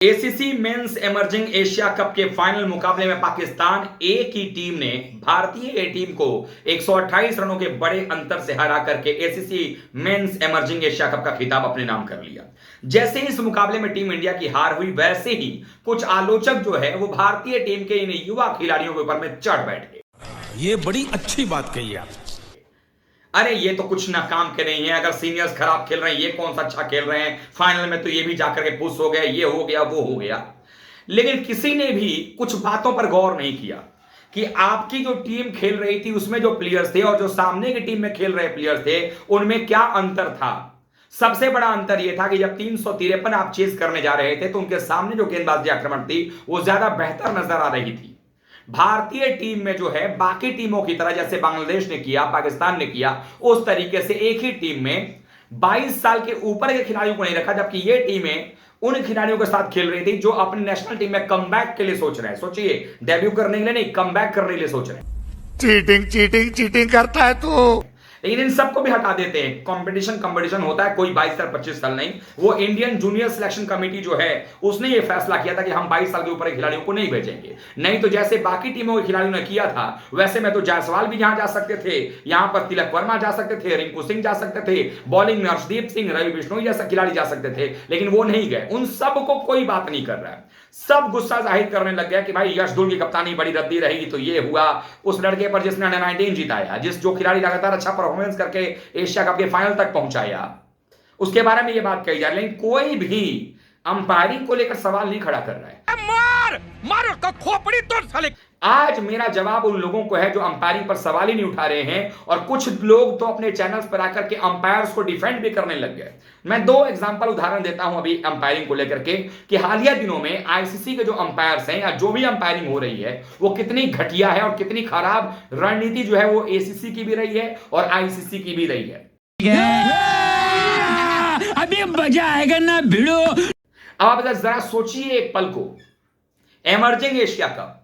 ACC men's emerging Asia cup के final मुकाबले में पाकिस्तान ए की टीम ने भारतीय ए टीम को 128 रनों के बड़े अंतर से हरा करके ACC men's emerging Asia cup का खिताब अपने नाम कर लिया। जैसे ही इस मुकाबले में टीम इंडिया की हार हुई, वैसे ही कुछ आलोचक जो है वो भारतीय टीम के इन युवा खिलाड़ियों के ऊपर में चढ़ बैठ गए। ये बड़ी अच्छी बात कही आप। अरे ये तो कुछ ना काम के नहीं है, अगर सीनियर्स खराब खेल रहे हैं ये कौन सा अच्छा खेल रहे हैं, फाइनल में तो ये भी जाकर के पुश हो गया, ये हो गया वो हो गया। लेकिन किसी ने भी कुछ बातों पर गौर नहीं किया कि आपकी जो टीम खेल रही थी उसमें जो प्लेयर्स थे और जो सामने की टीम में खेल रहे प्लेयर्स थे उनमें क्या अंतर था। सबसे बड़ा अंतर यह था कि जब 353 आप चेस करने जा रहे थे तो उनके सामने जो गेंदबाजी आक्रमण थी वो ज्यादा बेहतर नजर आ रही थी। भारतीय टीम में जो है बाकी टीमों की तरह जैसे बांग्लादेश ने किया, पाकिस्तान ने किया, उस तरीके से एक ही टीम में 22 साल के ऊपर के खिलाड़ियों को नहीं रखा, जबकि ये टीमें उन खिलाड़ियों के साथ खेल रही थी जो अपनी नेशनल टीम में कमबैक के लिए सोच रहे हैं। सोचिए, डेब्यू करने के लिए नहीं, कमबैक करने के लिए सोच रहे हैं। चीटिंग चीटिंग चीटिंग करता है तू। लेकिन इन सबको भी हटा देते हैं। कंपटीशन होता है, कोई 22 साल 25 साल नहीं। वो इंडियन जूनियर सिलेक्शन कमेटी जो है उसने ये फैसला किया था कि हम 22 साल के ऊपर के खिलाड़ियों को नहीं भेजेंगे। नहीं तो जैसे बाकी टीमों के खिलाड़ियों ने किया था वैसे में तो जायसवाल भी यहां जा सकते थे, यहां पर तिलक वर्मा जा सकते थे, रिंकू सिंह जा सकते थे, बॉलिंग में अर्शदीप सिंह, रवि बिश्नोई जैसा खिलाड़ी जा सकते थे, लेकिन वो नहीं गए। उन सबको कोई बात नहीं कर रहा है। सब गुस्सा जाहिर करने लग गया कि भाई यशदुल की कप्तानी बड़ी रद्दी रहेगी तो ये हुआ, उस लड़के पर जिसने अंडर 19 जिताया, जो खिलाड़ी लगातार अच्छा परफॉर्मेंस करके एशिया कप के फाइनल तक पहुंचाया, उसके बारे में ये बात कही जा रही है। लेकिन कोई भी अंपायरिंग को लेकर सवाल नहीं खड़ा कर रहा है। मार उसका खोपड़ी तोड़ साले। आज मेरा जवाब उन लोगों को है जो अंपायरिंग पर सवाल ही नहीं उठा रहे हैं, और कुछ लोग तो अपने चैनल्स पर आकर के अंपायर्स को डिफेंड भी करने लग गए। मैं दो एग्जांपल उदाहरण देता हूं अभी अंपायरिंग को लेकर के कि हालिया दिनों में आईसीसी के जो अंपायर्स हैं या जो भी अंपायरिंग हो रही है वो कितनी घटिया है और कितनी खराब रणनीति जो है वो एसीसी की भी रही है और आईसीसी की भी रही है। अभी मजा आएगा ना भिड़ो। अब आप जरा सोचिए एक पल को, इमर्जिंग एशिया कप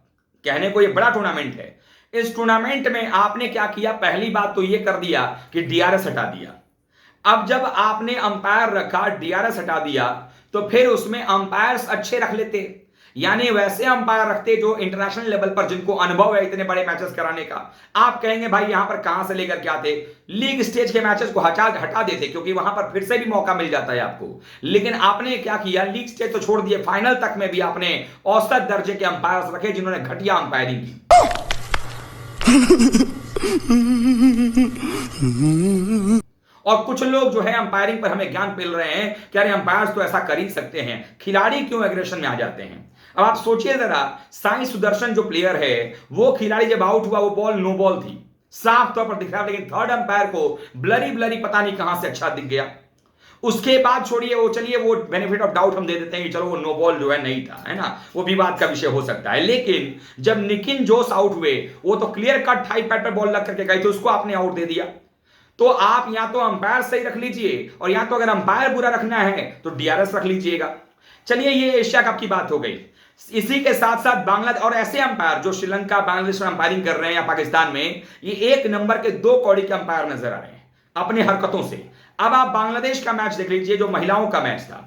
कहने को ये बड़ा टूर्नामेंट है, इस टूर्नामेंट में आपने क्या किया? पहली बात तो ये कर दिया कि डीआरएस हटा दिया। अब जब आपने अंपायर रखा, डीआरएस हटा दिया, तो फिर उसमें अंपायर्स अच्छे रख लेते, यानी वैसे अंपायर रखते जो इंटरनेशनल लेवल पर जिनको अनुभव है इतने बड़े मैचेस कराने का। आप कहेंगे भाई यहां पर कहां से लेकर के आते, लीग स्टेज के मैचेस को हटा देते क्योंकि वहां पर फिर से भी मौका मिल जाता है आपको। लेकिन आपने क्या किया, लीग स्टेज तो छोड़ दिए, फाइनल तक में भी आपने औसत दर्जे के अंपायर्स रखे जिन्होंने घटिया अंपायरिंग की। और कुछ लोग जो है अंपायरिंग पर हमें ज्ञान पेल रहे हैं कि अरे अंपायर्स तो ऐसा कर ही सकते हैं, खिलाड़ी क्यों एग्रेशन में आ जाते हैं। अब आप सोचिए जरा, साई सुदर्शन जो प्लेयर है वो खिलाड़ी जब आउट हुआ वो बॉल नो बॉल थी, साफ तौर पर दिख रहा, लेकिन थर्ड अंपायर को ब्लरी पता नहीं कहां से अच्छा दिख गया। उसके बाद छोड़िए वो, चलिए वो बेनिफिट ऑफ डाउट हम दे देते हैं कि चलो वो नो बॉल जो है नहीं था, है ना, वो विवाद का विषय हो सकता है। लेकिन जब निकिन जोस आउट हुए वो तो क्लियर कट हाई पैड पर बॉल लग करके गई थी, उसको आपने आउट दे दिया। तो आप या तो अंपायर सही रख लीजिए और या तो अगर अंपायर बुरा रखना है तो डीआरएस रख लीजिएगा। चलिए ये एशिया कप की बात हो गई। इसी के साथ साथ बांग्लादेश और ऐसे अंपायर जो श्रीलंका बांग्लादेश में अंपायरिंग कर रहे हैं या पाकिस्तान में, ये एक नंबर के दो कौड़ी के अंपायर नजर आ रहे हैं अपनी हरकतों से। अब आप बांग्लादेश का मैच देख लीजिए जो महिलाओं का मैच था।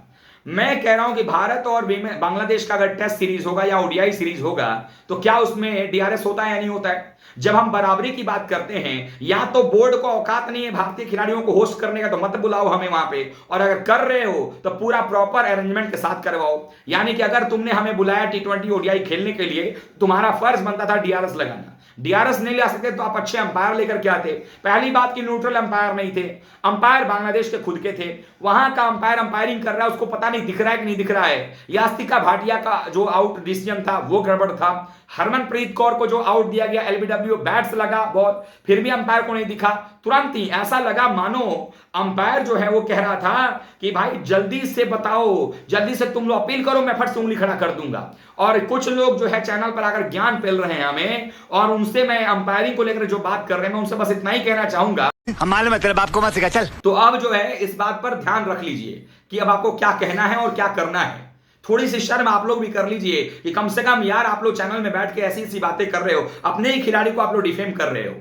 मैं कह रहा हूं कि भारत और बांग्लादेश का अगर टेस्ट सीरीज होगा या ओडीआई सीरीज होगा तो क्या उसमें डीआरएस होता है या नहीं होता है? जब हम बराबरी की बात करते हैं, या तो बोर्ड को औकात नहीं है भारतीय खिलाड़ियों को होस्ट करने का तो मत बुलाओ हमें वहां पे, और अगर कर रहे हो तो पूरा प्रॉपर अरेंजमेंट के साथ करवाओ। यानी कि अगर तुमने हमें बुलाया T20 ओडीआई खेलने के लिए, तुम्हारा फर्ज बनता था डीआरएस लगाना। डीआरएस नहीं ला सकते तो आप अच्छे अंपायर लेकर के आते। पहली बात की न्यूट्रल अंपायर नहीं थे, अंपायर बांग्लादेश के खुद के थे। वहां का अंपायर अंपायरिंग कर रहा है, उसको पता नहीं दिख रहा है कि नहीं दिख रहा है। यास्तिका भाटिया का जो आउट डिसीजन था वो गड़बड़ था। हरमनप्रीत कौर को जो आउट दिया गया, एलबीडब्ल्यू बैट्स लगा बॉल, फिर भी अंपायर को नहीं दिखा। तुरंत ही ऐसा लगा मानो अंपायर जो है वो कह रहा था कि भाई जल्दी से बताओ, जल्दी से तुम लोग अपील करो, मैं फट से उंगली खड़ा कर दूंगा। और कुछ लोग जो है चैनल पर आकर ज्ञान फैल रहे हैं हमें, और उनसे मैं अंपायरिंग को लेकर जो बात कर रहे हैं मैं उनसे बस इतना ही कहना चाहूंगा, हमारे मतलब आपको मत सिखा चल। तो अब जो है इस बात पर ध्यान रख लीजिए कि अब आपको क्या कहना है और क्या करना है। थोड़ी सी शर्म आप लोग भी कर लीजिए कि कम से कम यार आप लोग चैनल में बैठ के ऐसी ऐसी बातें कर रहे हो, अपने ही खिलाड़ी को आप लोग डिफेम कर रहे हो।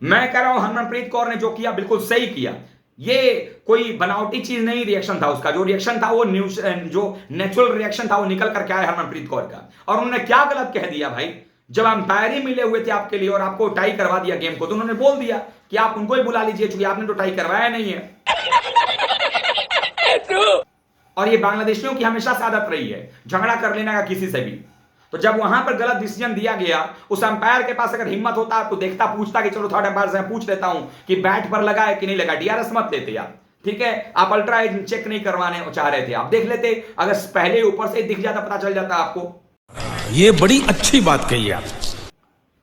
मैं कह रहा हूं हरमनप्रीत कौर ने जो किया बिल्कुल सही किया। ये कोई बनावटी चीज नहीं रिएक्शन था उसका, जो रिएक्शन था वो जो नेचुरल रिएक्शन था वो निकल करके आया हरमनप्रीत कौर का। और उन्होंने क्या गलत कह दिया भाई, जब अंपायर ही मिले हुए थे आपके लिए और आपको टाई करवा दिया गेम को, तो उन्होंने बोल दिया कि आप उनको ही बुला लीजिए क्योंकि आपने तो टाई करवाया नहीं है। और ये बांग्लादेशियों की हमेशा से आदत रही है झगड़ा कर लेने का किसी से भी। तो जब वहां पर गलत डिसीजन दिया गया, उस अंपायर के पास अगर हिम्मत होता तो देखता, पूछता कि चलो थर्ड अंपायर से पूछ लेता हूं कि बैट पर लगा है कि नहीं लगा, डीआरएस मत लेते आप, ठीक है, आप अल्ट्रा चेक नहीं करवाने चाह रहे थे, आप देख लेते, अगर पहले ऊपर से दिख जाता पता चल जाता आपको। ये बड़ी अच्छी बात कही आप।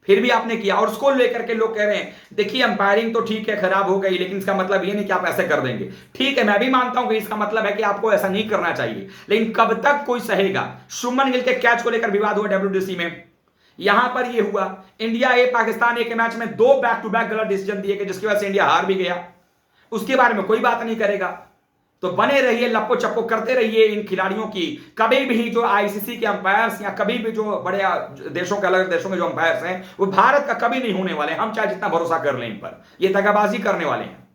फिर भी आपने किया, और उसको लेकर के लोग कह रहे हैं देखिए अंपायरिंग तो ठीक है खराब हो गई, लेकिन इसका मतलब ये नहीं कि आप ऐसे कर देंगे। ठीक है, मैं भी मानता हूं कि इसका मतलब है कि आपको ऐसा नहीं करना चाहिए, लेकिन कब तक कोई सहेगा। शुभमन गिल के कैच को लेकर विवाद हुआ डब्ल्यूटीसी में, यहां पर ये हुआ इंडिया ए पाकिस्तान ए के मैच में 2 बैक टू बैक गलत डिसीजन दिए गए जिसकी वजह से इंडिया हार भी गया, उसके बारे में कोई बात नहीं करेगा। तो बने रहिए, लप्पो चप्पो करते रहिए इन खिलाड़ियों की। कभी भी जो आईसीसी के अंपायर्स या कभी भी जो बड़े देशों के, अलग देशों के जो अंपायर्स हैं वो भारत का कभी नहीं होने वाले, हम चाहे जितना भरोसा कर लें इन पर, ये दगाबाजी करने वाले हैं।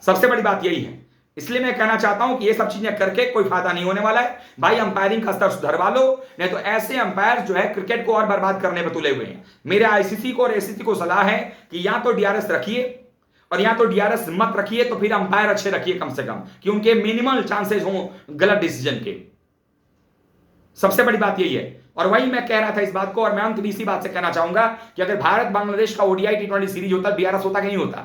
सबसे बड़ी बात यही है, इसलिए मैं कहना चाहता हूं कि ये सब चीजें करके कोई फायदा नहीं होने वाला है भाई। अंपायरिंग का स्तर सुधरवा लो, नहीं तो ऐसे अंपायर जो है क्रिकेट को और बर्बाद करने पर तुले हुए हैं। मेरे आईसीसी को और एसीसी को सलाह है कि या तो डीआरएस रखिए और या तो डीआरएस मत रखिए, तो फिर अंपायर अच्छे रखिए कम से कम, कि उनके मिनिमल चांसेस हों गलत डिसीजन के। सबसे बड़ी बात यही है, और वही मैं कह रहा था इस बात को, और मैं अंत में इसी बात से कहना चाहूंगा कि अगर भारत बांग्लादेश का ओडीआई T20 सीरीज होता, डीआरएस होता कि नहीं होता,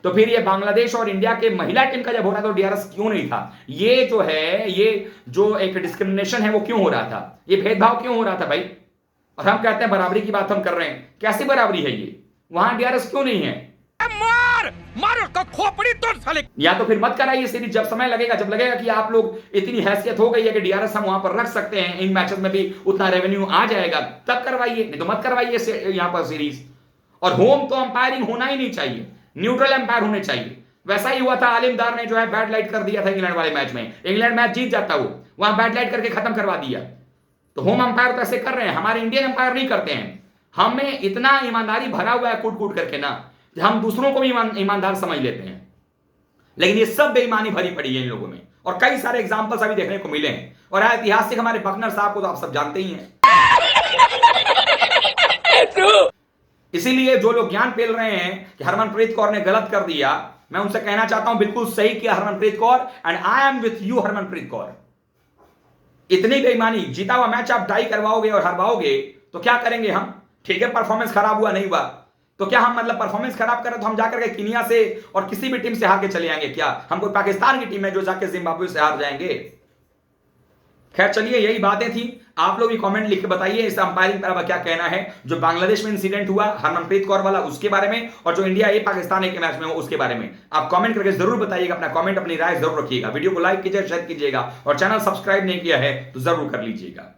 तो फिर ये बांग्लादेश और इंडिया के महिला टीम का जब हो रहा था तो डीआरएस क्यों नहीं था। ये जो है, ये जो एक डिस्क्रिमिनेशन है वो क्यों हो रहा था, ये भेदभाव क्यों हो रहा था भाई। और हम कहते हैं बराबरी की बात हम कर रहे हैं, कैसी बराबरी है ये, वहां डीआरएस क्यों नहीं है। मारो का खोपड़ी तोड़ साले। या तो फिर मत कराइए सीरीज, जब समय लगेगा, जब लगेगा कि आप लोग इतनी हैसियत हो गई है कि डीआरएस हम वहां पर रख सकते हैं, इन मैचेस में भी उतना रेवेन्यू आ जाएगा, तब करवाइए, नहीं तो मत करवाइए यहां पर सीरीज। और होम तो अंपायरिंग होना ही नहीं चाहिए, न्यूट्रल अंपायर होने चाहिए। वैसा ही हुआ था, आलिमदार ने जो है बैड लाइट कर दिया था इंग्लैंड वाले मैच में, इंग्लैंड मैच जीत जाता, वो वहां बैड लाइट करके खत्म करवा दिया। तो होम अंपायर तो ऐसे कर रहे हैं, हमारे इंडियन अंपायर नहीं करते हैं। हमें इतना ईमानदारी भरा हुआ है कूट कूट करके ना, हम दूसरों को भी ईमानदार समझ लेते हैं, लेकिन ये सब बेईमानी भरी पड़ी है इन लोगों में। और कई सारे एग्जांपल्स अभी देखने को मिले हैं, और ऐतिहासिक हमारे बकनर साहब को तो आप सब जानते ही हैं। इसीलिए जो लोग ज्ञान पेल रहे हैं कि हरमनप्रीत कौर ने गलत कर दिया, मैं उनसे कहना चाहता हूं बिल्कुल सही किया Harmanpreet Kaur, and I am with you Harmanpreet Kaur. इतनी बेईमानी, जीता हुआ मैच आप टाई करवाओगे और हरवाओगे तो क्या करेंगे हम। ठीक है, परफॉर्मेंस खराब हुआ, नहीं हुआ, तो क्या हम मतलब परफॉर्मेंस खराब करें तो हम जाकर के कीनिया से और किसी भी टीम से हार के चले आएंगे क्या। हम कोई पाकिस्तान की टीम है जो जाके जिम्बाब्वे से हार जाएंगे। खैर चलिए, यही बातें थी। आप लोग भी कमेंट लिख के बताइए इस अंपायरिंग पर क्या कहना है। जो बांग्लादेश में इंसिडेंट हुआ हरमनप्रीत कौर वाला, उसके बारे में, और जो इंडिया ए पाकिस्तान ए के मैच में हो उसके बारे में आप कमेंट करके जरूर बताइएगा। अपना कमेंट, अपनी राय जरूर रखिएगा। वीडियो को लाइक कीजिए, शेयर कीजिएगा, और चैनल सब्सक्राइब नहीं किया है तो जरूर कर लीजिएगा।